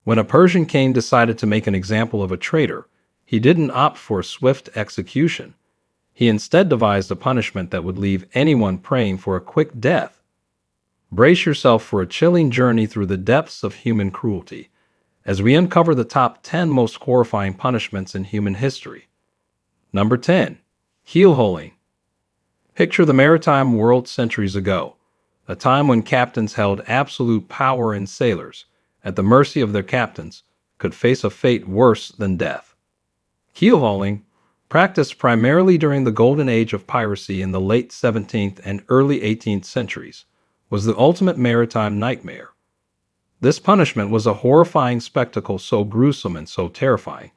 When a Persian king decided to make an example of a traitor, he didn't opt for swift execution. He instead devised a punishment that would leave anyone praying for a quick death. Brace yourself for a chilling journey through the depths of human cruelty, as we uncover the top 10 most horrifying punishments in human history. Number 10. Keelhauling. Picture the Maritime World centuries ago, a time when captains held absolute power and sailors, at the mercy of their captains, could face a fate worse than death. Keelhauling, practiced primarily during the golden age of piracy in the late 17th and early 18th centuries, was the ultimate maritime nightmare. This punishment was a horrifying spectacle so gruesome and so terrifying,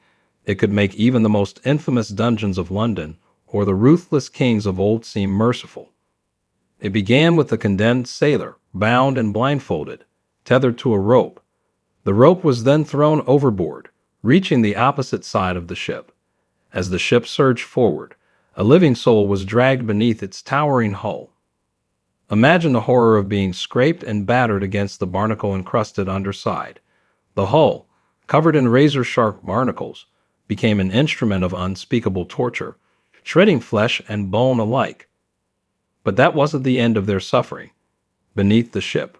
it could make even the most infamous dungeons of London or the ruthless kings of old seem merciful. It began with the condemned sailor, bound and blindfolded, tethered to a rope. The rope was then thrown overboard, reaching the opposite side of the ship. As the ship surged forward, a living soul was dragged beneath its towering hull. Imagine the horror of being scraped and battered against the barnacle-encrusted underside. The hull, covered in razor-sharp barnacles, became an instrument of unspeakable torture, shredding flesh and bone alike. But that wasn't the end of their suffering. Beneath the ship,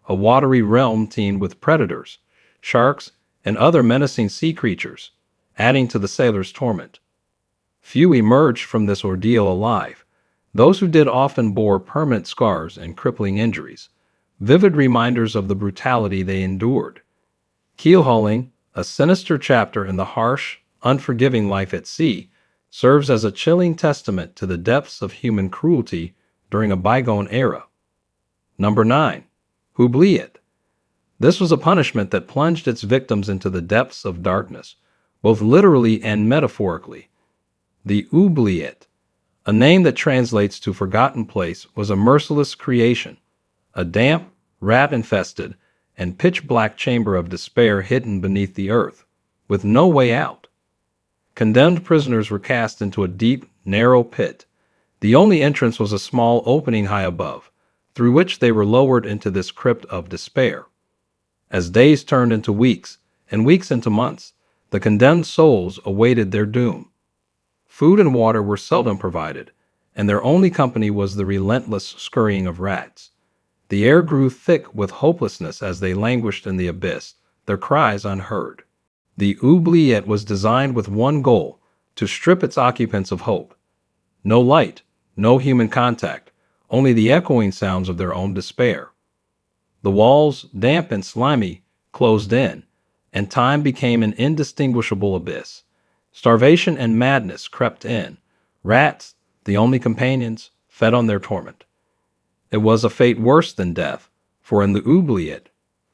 a watery realm teemed with predators, sharks, and other menacing sea creatures, adding to the sailors' torment. Few emerged from this ordeal alive. Those who did often bore permanent scars and crippling injuries, vivid reminders of the brutality they endured. Keelhauling, a sinister chapter in the harsh, unforgiving life at sea, serves as a chilling testament to the depths of human cruelty during a bygone era. Number 9. Oubliette. This was a punishment that plunged its victims into the depths of darkness, both literally and metaphorically. The Oubliette, a name that translates to forgotten place, was a merciless creation, a damp, rat-infested, and pitch-black chamber of despair hidden beneath the earth, with no way out. Condemned prisoners were cast into a deep, narrow pit. The only entrance was a small opening high above, through which they were lowered into this crypt of despair. As days turned into weeks, and weeks into months, the condemned souls awaited their doom. Food and water were seldom provided, and their only company was the relentless scurrying of rats. The air grew thick with hopelessness as they languished in the abyss, their cries unheard. The Oubliette was designed with one goal: to strip its occupants of hope. No light, no human contact, only the echoing sounds of their own despair. The walls, damp and slimy, closed in, and time became an indistinguishable abyss. Starvation and madness crept in. Rats, the only companions, fed on their torment. It was a fate worse than death, for in the Oubliette,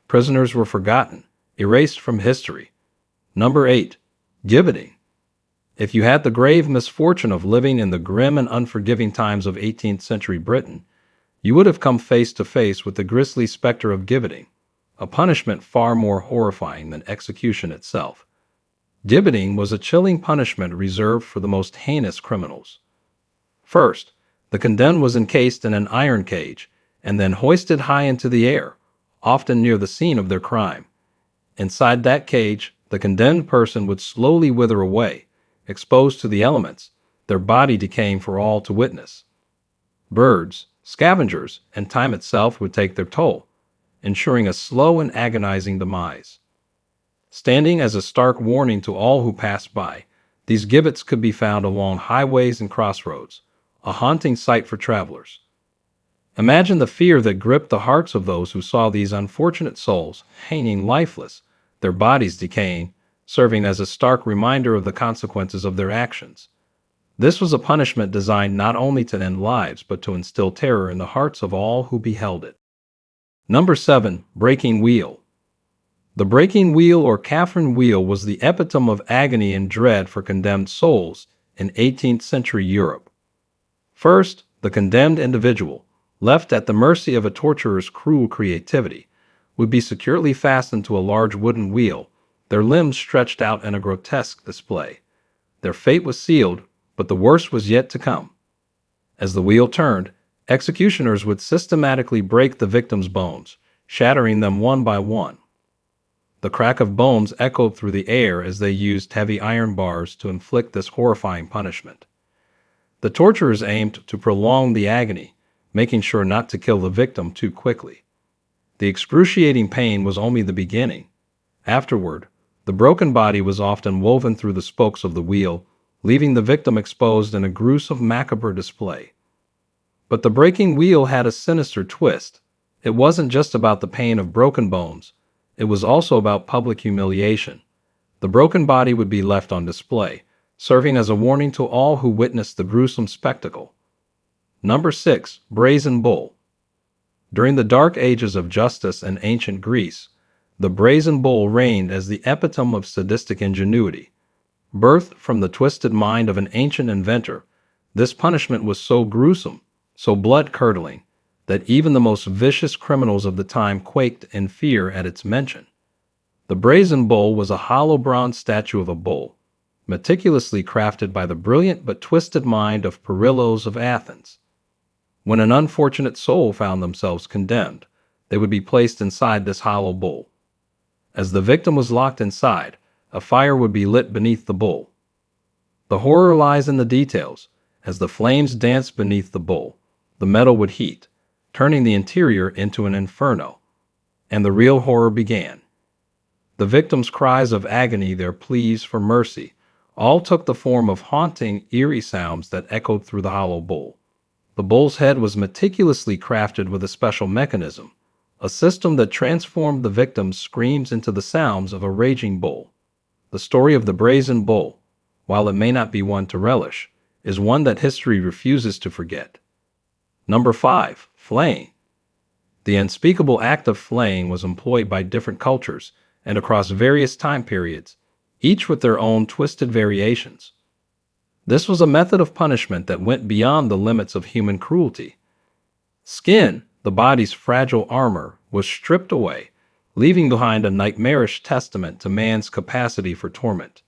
prisoners were forgotten, erased from history. Number 8. Gibbeting. If you had the grave misfortune of living in the grim and unforgiving times of 18th century Britain, you would have come face to face with the grisly specter of gibbeting, a punishment far more horrifying than execution itself. Gibbeting was a chilling punishment reserved for the most heinous criminals. First, the condemned was encased in an iron cage and then hoisted high into the air, often near the scene of their crime. Inside that cage, the condemned person would slowly wither away, exposed to the elements, their body decaying for all to witness. Birds, scavengers, and time itself would take their toll, ensuring a slow and agonizing demise. Standing as a stark warning to all who passed by, these gibbets could be found along highways and crossroads, a haunting sight for travelers. Imagine the fear that gripped the hearts of those who saw these unfortunate souls hanging lifeless, their bodies decaying, serving as a stark reminder of the consequences of their actions. This was a punishment designed not only to end lives, but to instill terror in the hearts of all who beheld it. Number 7. Breaking wheel. The breaking wheel or Catherine wheel was the epitome of agony and dread for condemned souls in 18th century Europe. First, the condemned individual, left at the mercy of a torturer's cruel creativity, would be securely fastened to a large wooden wheel, their limbs stretched out in a grotesque display. Their fate was sealed, but the worst was yet to come. As the wheel turned, executioners would systematically break the victim's bones, shattering them one by one. The crack of bones echoed through the air as they used heavy iron bars to inflict this horrifying punishment. The torturers aimed to prolong the agony, making sure not to kill the victim too quickly. The excruciating pain was only the beginning. Afterward, the broken body was often woven through the spokes of the wheel, leaving the victim exposed in a gruesome, macabre display. But the breaking wheel had a sinister twist. It wasn't just about the pain of broken bones, it was also about public humiliation. The broken body would be left on display, serving as a warning to all who witnessed the gruesome spectacle. Number 6. Brazen Bull. During the dark ages of justice in ancient Greece, the brazen bull reigned as the epitome of sadistic ingenuity. Birthed from the twisted mind of an ancient inventor, this punishment was so gruesome, so blood-curdling, that even the most vicious criminals of the time quaked in fear at its mention. The brazen bull was a hollow bronze statue of a bull, meticulously crafted by the brilliant but twisted mind of Perillos of Athens. When an unfortunate soul found themselves condemned, they would be placed inside this hollow bull. As the victim was locked inside, a fire would be lit beneath the bull. The horror lies in the details. As the flames danced beneath the bull, the metal would heat, turning the interior into an inferno. And the real horror began. The victims' cries of agony, their pleas for mercy, all took the form of haunting, eerie sounds that echoed through the hollow bull. The bull's head was meticulously crafted with a special mechanism, a system that transformed the victim's screams into the sounds of a raging bull. The story of the brazen bull, while it may not be one to relish, is one that history refuses to forget. Number 5. Flaying. The unspeakable act of flaying was employed by different cultures and across various time periods, each with their own twisted variations. This was a method of punishment that went beyond the limits of human cruelty. Skin, the body's fragile armor, was stripped away, leaving behind a nightmarish testament to man's capacity for torment.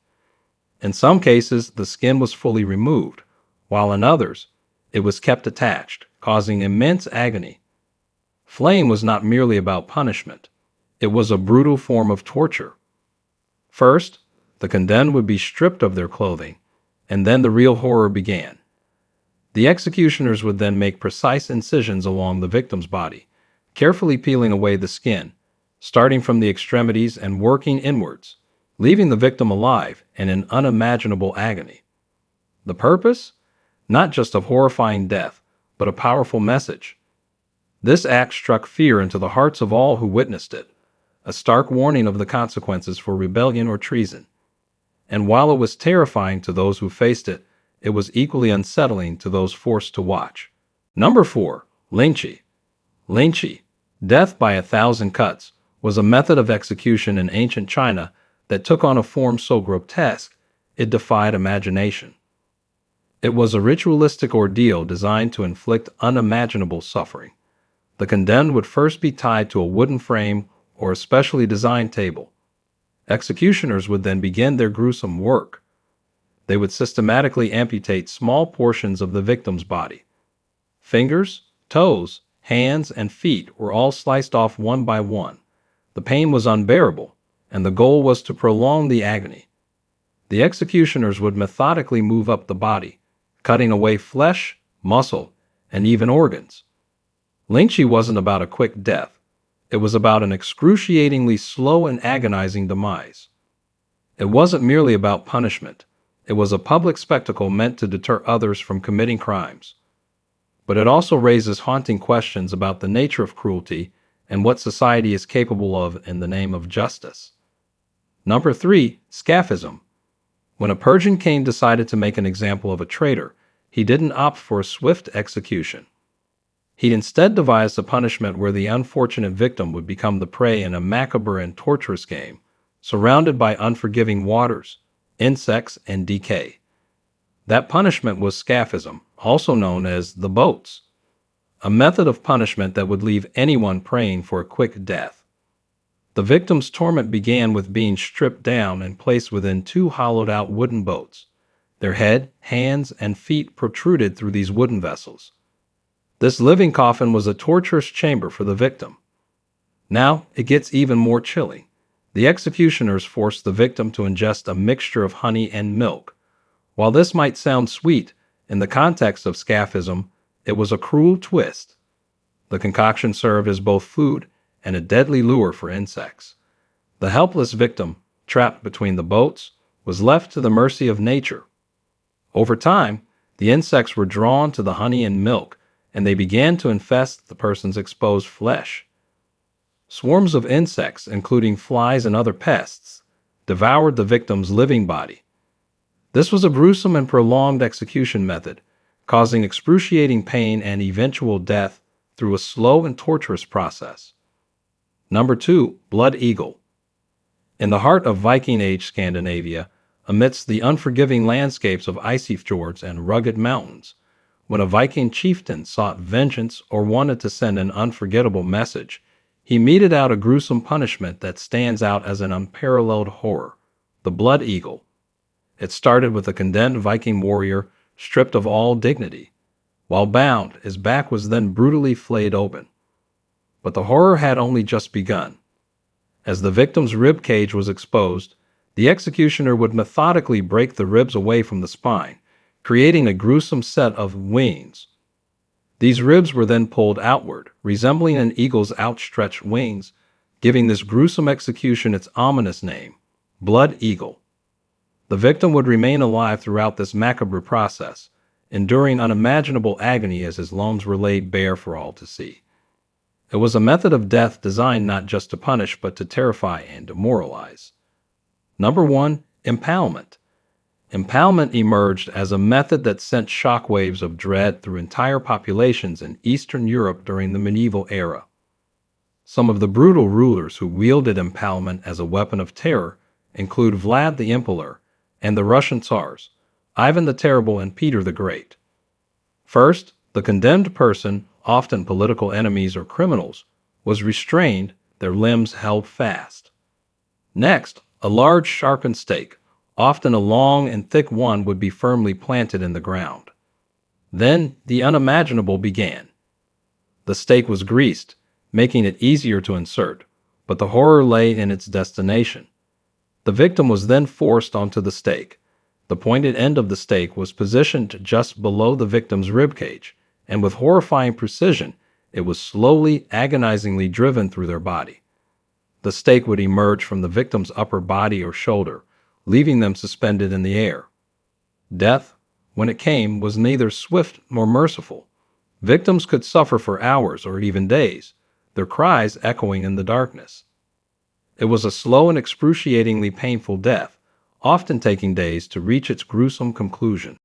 In some cases, the skin was fully removed, while in others, it was kept attached, causing immense agony. Flaying was not merely about punishment. It was a brutal form of torture. First, the condemned would be stripped of their clothing, and then the real horror began. The executioners would then make precise incisions along the victim's body, carefully peeling away the skin, starting from the extremities and working inwards, leaving the victim alive and in unimaginable agony. The purpose? Not just of horrifying death, but a powerful message. This act struck fear into the hearts of all who witnessed it, a stark warning of the consequences for rebellion or treason. And while it was terrifying to those who faced it, it was equally unsettling to those forced to watch. Number 4. Lynchi. Lynchi, death by 1,000 cuts, was a method of execution in ancient China that took on a form so grotesque it defied imagination. It was a ritualistic ordeal designed to inflict unimaginable suffering. The condemned would first be tied to a wooden frame or a specially designed table. Executioners would then begin their gruesome work. They would systematically amputate small portions of the victim's body. Fingers, toes, hands, and feet were all sliced off one by one. The pain was unbearable, and the goal was to prolong the agony. The executioners would methodically move up the body, cutting away flesh, muscle, and even organs. Lynchi wasn't about a quick death. It was about an excruciatingly slow and agonizing demise. It wasn't merely about punishment. It was a public spectacle meant to deter others from committing crimes. But it also raises haunting questions about the nature of cruelty and what society is capable of in the name of justice. Number 3. Scaphism. When a Persian king decided to make an example of a traitor, he didn't opt for a swift execution. He instead devised a punishment where the unfortunate victim would become the prey in a macabre and torturous game, surrounded by unforgiving waters, insects, and decay. That punishment was Scaphism, also known as the boats, a method of punishment that would leave anyone praying for a quick death. The victim's torment began with being stripped down and placed within 2 hollowed-out wooden boats. Their head, hands, and feet protruded through these wooden vessels. This living coffin was a torturous chamber for the victim. Now it gets even more chilling. The executioners forced the victim to ingest a mixture of honey and milk. While this might sound sweet, in the context of Scaphism, it was a cruel twist. The concoction served as both food and a deadly lure for insects. The helpless victim, trapped between the boats, was left to the mercy of nature. Over time, the insects were drawn to the honey and milk, and they began to infest the person's exposed flesh. Swarms of insects, including flies and other pests, devoured the victim's living body. This was a gruesome and prolonged execution method, causing excruciating pain and eventual death through a slow and torturous process. Number 2. Blood Eagle. In the heart of Viking Age Scandinavia, amidst the unforgiving landscapes of icy fjords and rugged mountains, when a Viking chieftain sought vengeance or wanted to send an unforgettable message, he meted out a gruesome punishment that stands out as an unparalleled horror: the Blood Eagle. It started with a condemned Viking warrior stripped of all dignity. While bound, his back was then brutally flayed open. But the horror had only just begun. As the victim's rib cage was exposed, the executioner would methodically break the ribs away from the spine, creating a gruesome set of wings. These ribs were then pulled outward, resembling an eagle's outstretched wings, giving this gruesome execution its ominous name, Blood Eagle. The victim would remain alive throughout this macabre process, enduring unimaginable agony as his lungs were laid bare for all to see. It was a method of death designed not just to punish but to terrify and demoralize. Number 1. Impalement. Impalement emerged as a method that sent shockwaves of dread through entire populations in Eastern Europe during the medieval era. Some of the brutal rulers who wielded impalement as a weapon of terror include Vlad the Impaler and the Russian Tsars, Ivan the Terrible and Peter the Great. First, the condemned person, often political enemies or criminals, was restrained, their limbs held fast. Next, a large sharpened stake, often a long and thick one, would be firmly planted in the ground. Then the unimaginable began. The stake was greased, making it easier to insert, but the horror lay in its destination. The victim was then forced onto the stake. The pointed end of the stake was positioned just below the victim's ribcage, and with horrifying precision, it was slowly, agonizingly driven through their body. The stake would emerge from the victim's upper body or shoulder, leaving them suspended in the air. Death, when it came, was neither swift nor merciful. Victims could suffer for hours or even days, their cries echoing in the darkness. It was a slow and excruciatingly painful death, often taking days to reach its gruesome conclusion.